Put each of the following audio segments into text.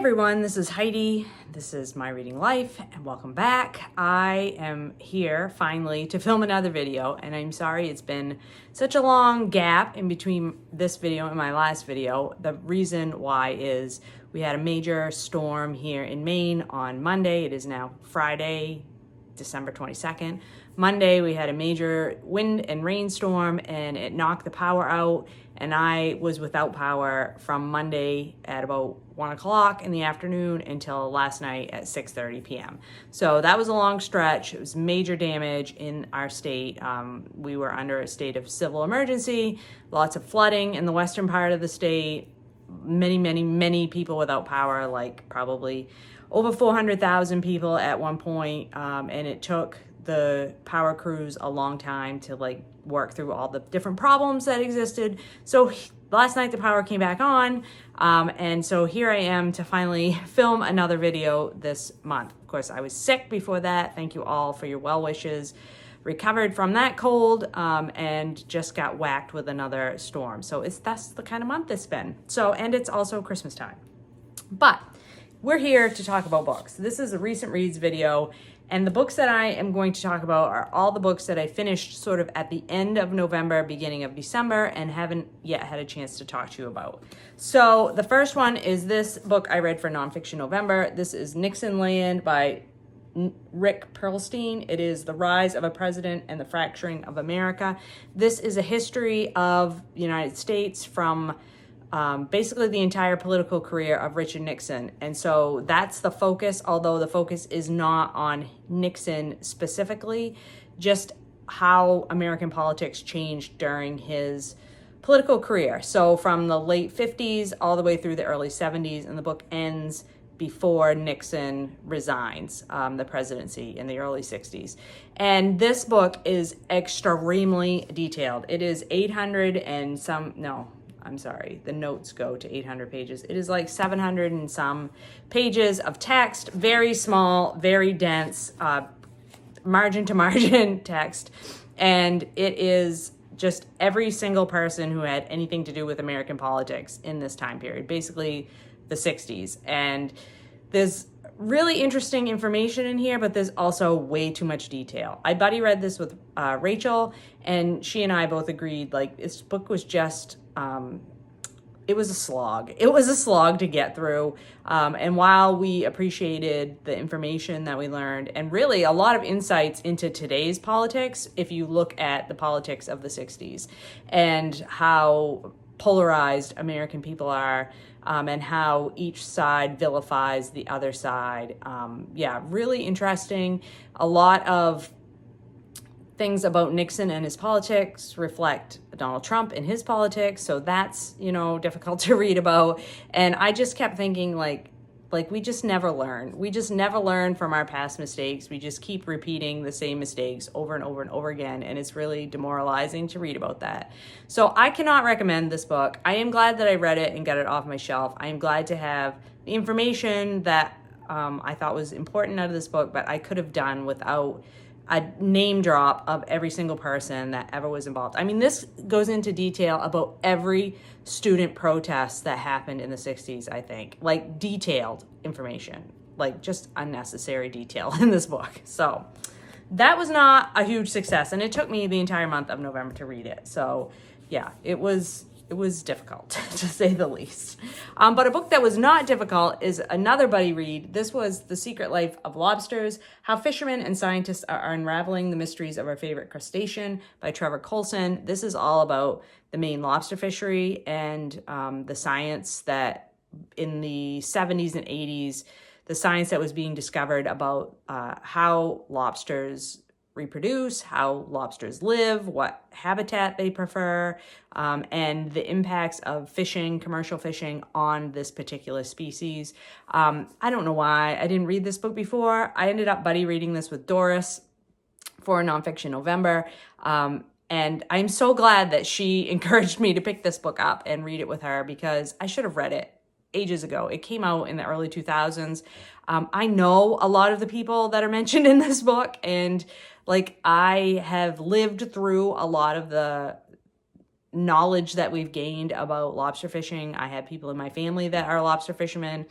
everyone, this is Heidi. This is My Reading Life, and welcome back. I am here finally to film another video, and I'm sorry it's been such a long gap in between this video and my last video. The reason why is we had a major storm here in Maine on Monday. It is now Friday, December 22nd. Monday, we had a major wind and rainstorm, and it knocked the power out, and I was without power from Monday at about 1 o'clock in the afternoon until last night at 6:30 p.m. So that was a long stretch. It was major damage in our state. We were under a state of civil emergency, lots of flooding in the western part of the state, many people without power, like probably over 400,000 people at one point, and it took the power crews a long time to work through all the different problems that existed. So last night the power came back on, and so here I am to finally film another video this month. Of course, I was sick before that. Thank you all for your well wishes. Recovered from that cold, and just got whacked with another storm. So that's the kind of month it's been. So, and it's also Christmas time. But we're here to talk about books. This is a recent reads video, and the books that I am going to talk about are all the books that I finished sort of at the end of November, beginning of December, and haven't yet had a chance to talk to you about. So the first one is this book I read for Nonfiction November. This is Nixon Land by Rick Perlstein. It is The Rise of a President and the Fracturing of America. This is a history of the United States from basically the entire political career of Richard Nixon. And so that's the focus, although the focus is not on Nixon specifically, just how American politics changed during his political career. So from the late 50s all the way through the early 70s, and the book ends before Nixon resigns the presidency in the early 60s. And this book is extremely detailed. It is 800 and some, no, I'm sorry, the notes go to 800 pages. It is like 700 and some pages of text, very small, very dense, margin to margin text. And it is just every single person who had anything to do with American politics in this time period, basically the 60s. And there's really interesting information in here, but there's also way too much detail. I buddy read this with Rachel, and she and I both agreed, this book was just, it was a slog. It was a slog to get through. And while we appreciated the information that we learned, and really a lot of insights into today's politics, if you look at the politics of the 60s and how polarized American people are, and how each side vilifies the other side. Really interesting. A lot of things about Nixon and his politics reflect Donald Trump and his politics. So that's, difficult to read about. And I just kept thinking we just never learn. We just never learn from our past mistakes. We just keep repeating the same mistakes over and over and over again. And it's really demoralizing to read about that. So I cannot recommend this book. I am glad that I read it and got it off my shelf. I am glad to have the information that I thought was important out of this book, but I could have done without a name drop of every single person that ever was involved. I mean, this goes into detail about every student protest that happened in the 60s, I think. Detailed information, just unnecessary detail in this book. So that was not a huge success, and it took me the entire month of November to read it. So yeah, it was difficult, to say the least. But a book that was not difficult is another buddy read. This was The Secret Life of Lobsters, How Fishermen and Scientists Are Unraveling the Mysteries of Our Favorite Crustacean by Trevor. This is all about the Maine lobster fishery and the science that in the 70s and 80s, the science that was being discovered about how lobsters reproduce, how lobsters live, what habitat they prefer, and the impacts of fishing, commercial fishing, on this particular species. I don't know why I didn't read this book before. I ended up buddy reading this with Doris for Nonfiction November, and I'm so glad that she encouraged me to pick this book up and read it with her, because I should have read it ages ago. It came out in the early 2000s. I know a lot of the people that are mentioned in this book, and I have lived through a lot of the knowledge that we've gained about lobster fishing. I have people in my family that are lobster fishermen.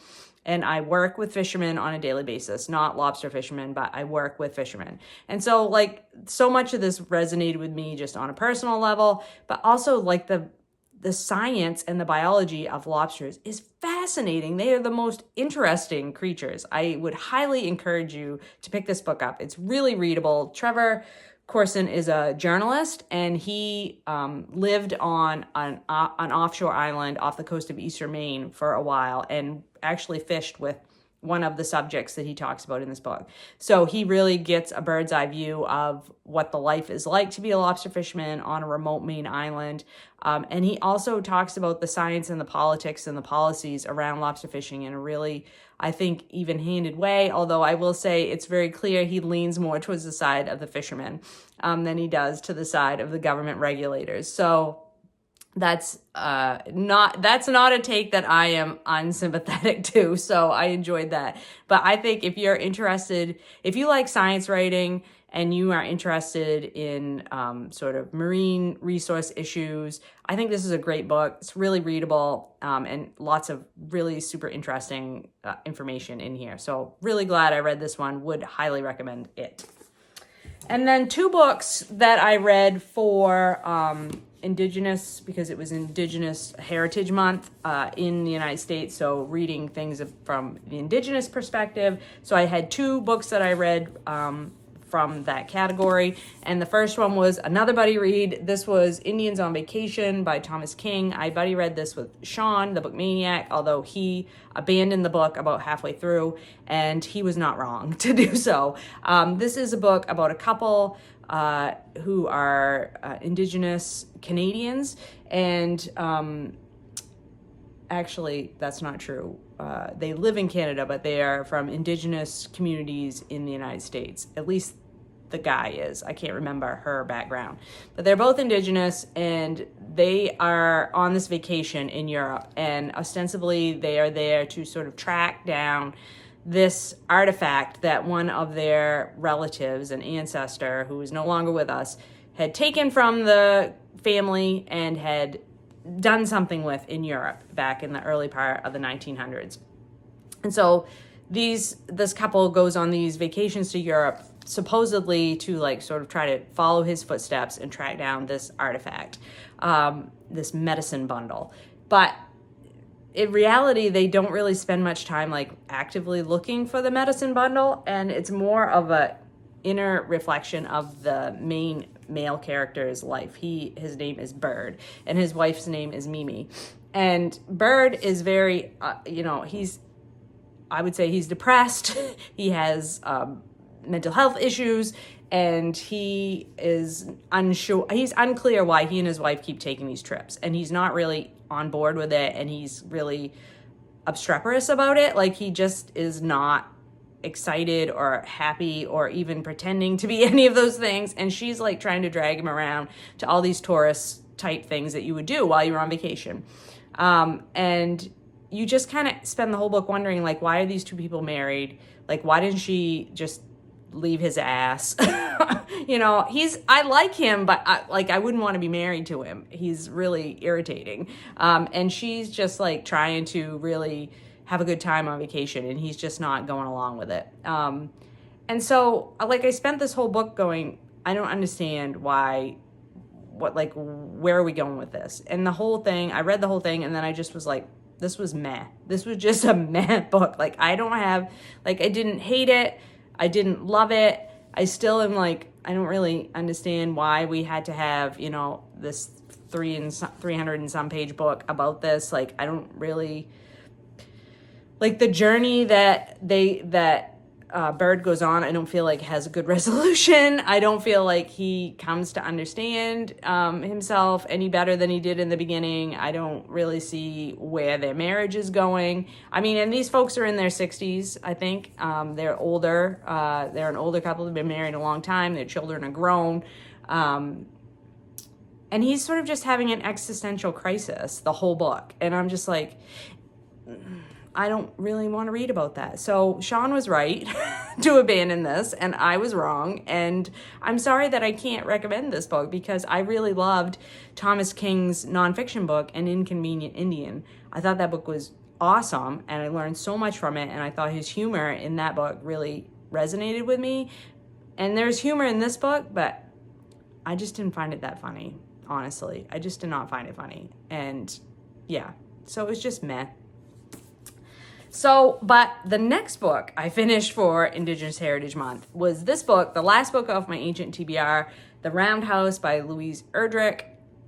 And I work with fishermen on a daily basis, not lobster fishermen, but I work with fishermen. And so like so much of this resonated with me just on a personal level, but also like the science and the biology of lobsters is fascinating. They are the most interesting creatures. I would highly encourage you to pick this book up. It's really readable. Trevor Carson is a journalist, and he lived on an offshore island off the coast of eastern Maine for a while and actually fished with one of the subjects that he talks about in this book. So he really gets a bird's eye view of what the life is like to be a lobster fisherman on a remote Maine island. And he also talks about the science and the politics and the policies around lobster fishing in a really, I think, even-handed way. Although I will say it's very clear he leans more towards the side of the fishermen than he does to the side of the government regulators. So that's not a take that I am unsympathetic to. So I enjoyed that. But I think if you're interested, if you like science writing and you are interested in sort of marine resource issues, I think this is a great book. It's really readable and lots of really super interesting information in here. So really glad I read this one. Would highly recommend it. And then two books that I read for Indigenous, because it was Indigenous Heritage Month in the United States, so reading things from the Indigenous perspective. So I had two books that I read from that category, and the first one was another buddy read. This was Indians on Vacation by Thomas King. I buddy read this with Sean, the book maniac, although he abandoned the book about halfway through, and he was not wrong to do so. This is a book about a couple who are Indigenous Canadians, and actually that's not true. They live in Canada, but they are from Indigenous communities in the United States. At least the guy is. I can't remember her background. But they're both Indigenous, and they are on this vacation in Europe. And ostensibly, they are there to sort of track down this artifact that one of their relatives, an ancestor who is no longer with us, had taken from the family and had done something with in Europe back in the early part of the 1900s. And so this couple goes on these vacations to Europe, supposedly to like sort of try to follow his footsteps and track down this artifact, this medicine bundle. But in reality, they don't really spend much time like actively looking for the medicine bundle, and it's more of a inner reflection of the main male character's life. His name is Bird, and his wife's name is Mimi. And Bird is very, I would say he's depressed. He has mental health issues, and he is unsure. He's unclear why he and his wife keep taking these trips, and he's not really on board with it, and he's really obstreperous about it. Like, he just is not excited or happy or even pretending to be any of those things. And she's like trying to drag him around to all these tourist type things that you would do while you're on vacation. And you just kind of spend the whole book wondering, like, why are these two people married? Like, why didn't she just leave his ass? I like him, but I wouldn't want to be married to him. He's really irritating. And she's just like trying to really have a good time on vacation, and he's just not going along with it. And so like I spent this whole book going, I don't understand where are we going with this? And the whole thing, I read the whole thing, and then I just was like, this was meh. This was just a meh book. Like, I didn't hate it. I didn't love it. I still am like, I don't really understand why we had to have, this 300 and some page book about this. Like, I don't really, like, the journey that Bird goes on, I don't feel like has a good resolution. I don't feel like he comes to understand himself any better than he did in the beginning. I don't really see where their marriage is going. I mean, and these folks are in their 60s, I think. They're older. They're an older couple. They've been married a long time. Their children are grown. And he's sort of just having an existential crisis the whole book. And I'm just like, I don't really want to read about that. So Sean was right to abandon this, and I was wrong. And I'm sorry that I can't recommend this book, because I really loved Thomas King's nonfiction book, An Inconvenient Indian. I thought that book was awesome, and I learned so much from it, and I thought his humor in that book really resonated with me. And there's humor in this book, but I just didn't find it that funny, honestly. I just did not find it funny. And yeah, so it was just meh. So, but the next book I finished for Indigenous Heritage Month was this book, the last book off my ancient TBR, The Roundhouse by Louise Erdrich.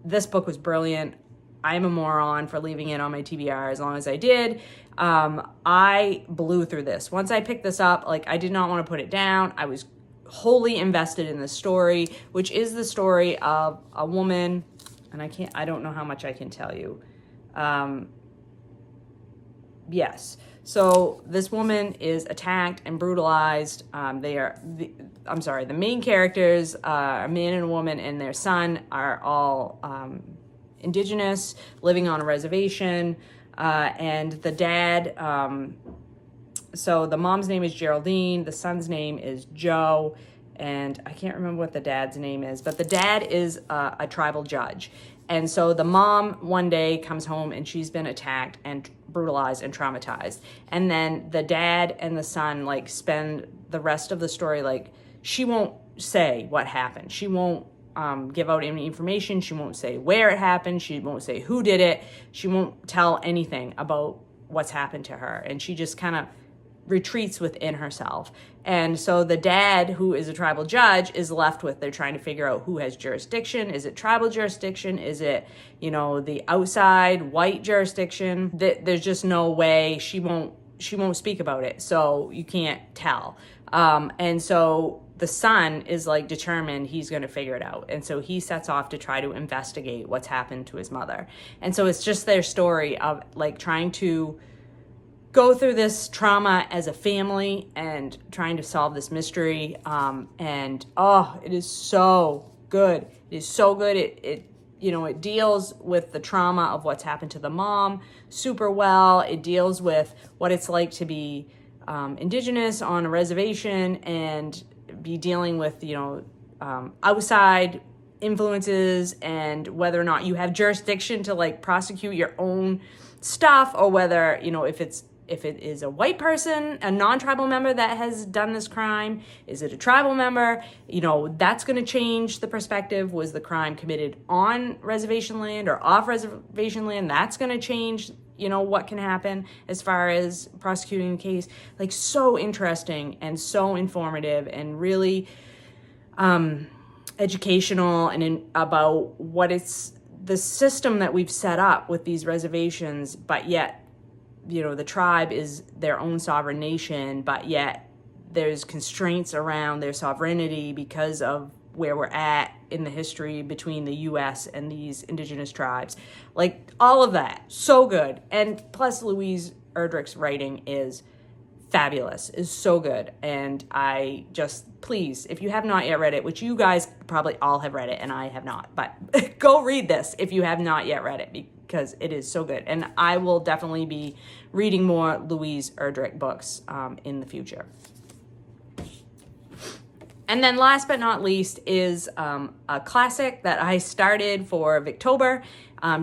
This book was brilliant. I am a moron for leaving it on my TBR as long as I did. I blew through this. Once I picked this up, like, I did not want to put it down. I was wholly invested in the story, which is the story of a woman, and I don't know how much I can tell you. Yes. So this woman is attacked and brutalized. The main characters, a man and a woman and their son, are all indigenous, living on a reservation, and the dad, so the mom's name is Geraldine, the son's name is Joe, and I can't remember what the dad's name is, but the dad is a tribal judge. And so the mom one day comes home and she's been attacked and brutalized and traumatized. And then the dad and the son like spend the rest of the story, like, she won't say what happened. She won't give out any information. She won't say where it happened. She won't say who did it. She won't tell anything about what's happened to her. And she just kind of retreats within herself. And so the dad, who is a tribal judge, is left with, they're trying to figure out who has jurisdiction. Is it tribal jurisdiction? Is it, the outside white jurisdiction? There's just no way. She won't speak about it. So you can't tell. And so the son is like determined he's going to figure it out. And so he sets off to try to investigate what's happened to his mother. And so it's just their story of like trying to go through this trauma as a family and trying to solve this mystery. And it is so good. It is so good. It deals with the trauma of what's happened to the mom super well. It deals with what it's like to be indigenous on a reservation and be dealing with, outside influences and whether or not you have jurisdiction to like prosecute your own stuff, or whether, if it is a white person, a non-tribal member that has done this crime, is it a tribal member? That's going to change the perspective. Was the crime committed on reservation land or off reservation land? That's going to change, what can happen as far as prosecuting the case. Like, so interesting and so informative and really educational and about what it's the system that we've set up with these reservations, but yet the tribe is their own sovereign nation, but yet there's constraints around their sovereignty because of where we're at in the history between the U.S. and these indigenous tribes. Like, all of that, so good. And plus Louise Erdrich's writing is fabulous, is so good. And I just, please, if you have not yet read it, which you guys probably all have read it and I have not, but go read this if you have not yet read it, because it is so good. And I will definitely be reading more Louise Erdrich books in the future. And then last but not least is a classic that I started for Victober.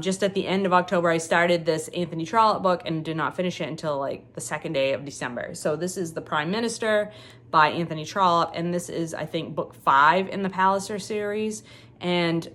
Just at the end of October, I started this Anthony Trollope book and did not finish it until like the second day of December. So this is The Prime Minister by Anthony Trollope. And this is, I think, book 5 in the Palliser series. And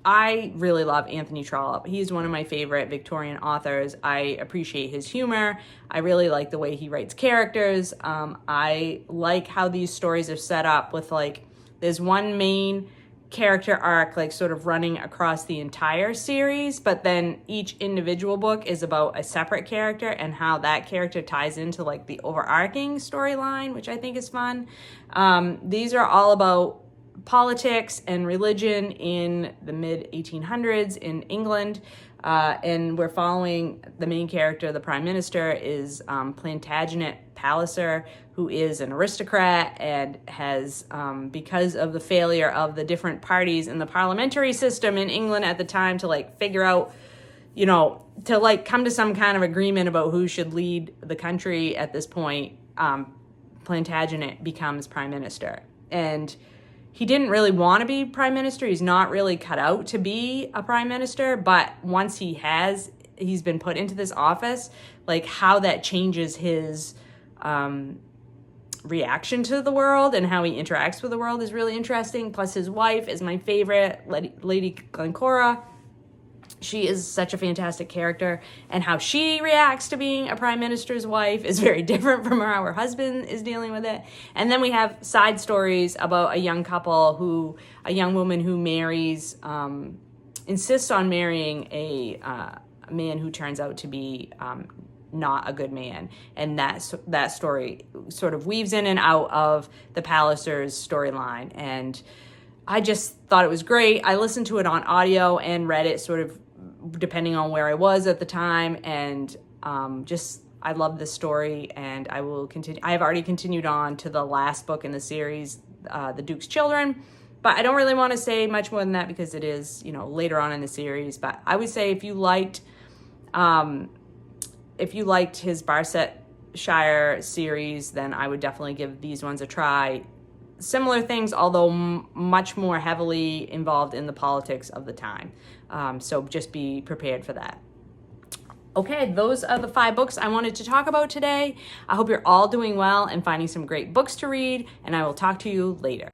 I really love Anthony Trollope. He's one of my favorite Victorian authors. I appreciate his humor. I really like the way he writes characters. I like how these stories are set up with, like, there's one main character arc, like, sort of running across the entire series, but then each individual book is about a separate character and how that character ties into, like, the overarching storyline, which I think is fun. These are all about politics and religion in the mid-1800s in England, and we're following the main character. The Prime Minister is Plantagenet Palliser, who is an aristocrat and has, because of the failure of the different parties in the parliamentary system in England at the time to like figure out, to like come to some kind of agreement about who should lead the country at this point, Plantagenet becomes Prime Minister. And he didn't really want to be Prime Minister. He's not really cut out to be a Prime Minister, but once he has he's been put into this office, like how that changes his reaction to the world and how he interacts with the world is really interesting. Plus his wife is my favorite, Lady Glencora. She is such a fantastic character, and how she reacts to being a prime minister's wife is very different from how her husband is dealing with it. And then we have side stories about a young woman who marries, insists on marrying a man who turns out to be not a good man, and that story sort of weaves in and out of the Pallisers storyline, and I just thought it was great. I listened to it on audio and read it sort of depending on where I was at the time, and I love this story, and I will continue. I have already continued on to the last book in the series, The Duke's Children, but I don't really want to say much more than that because it is, later on in the series. But I would say if you liked his Barsetshire series, then I would definitely give these ones a try. Similar things, although much more heavily involved in the politics of the time. So just be prepared for that. Okay, those are the 5 books I wanted to talk about today. I hope you're all doing well and finding some great books to read, and I will talk to you later.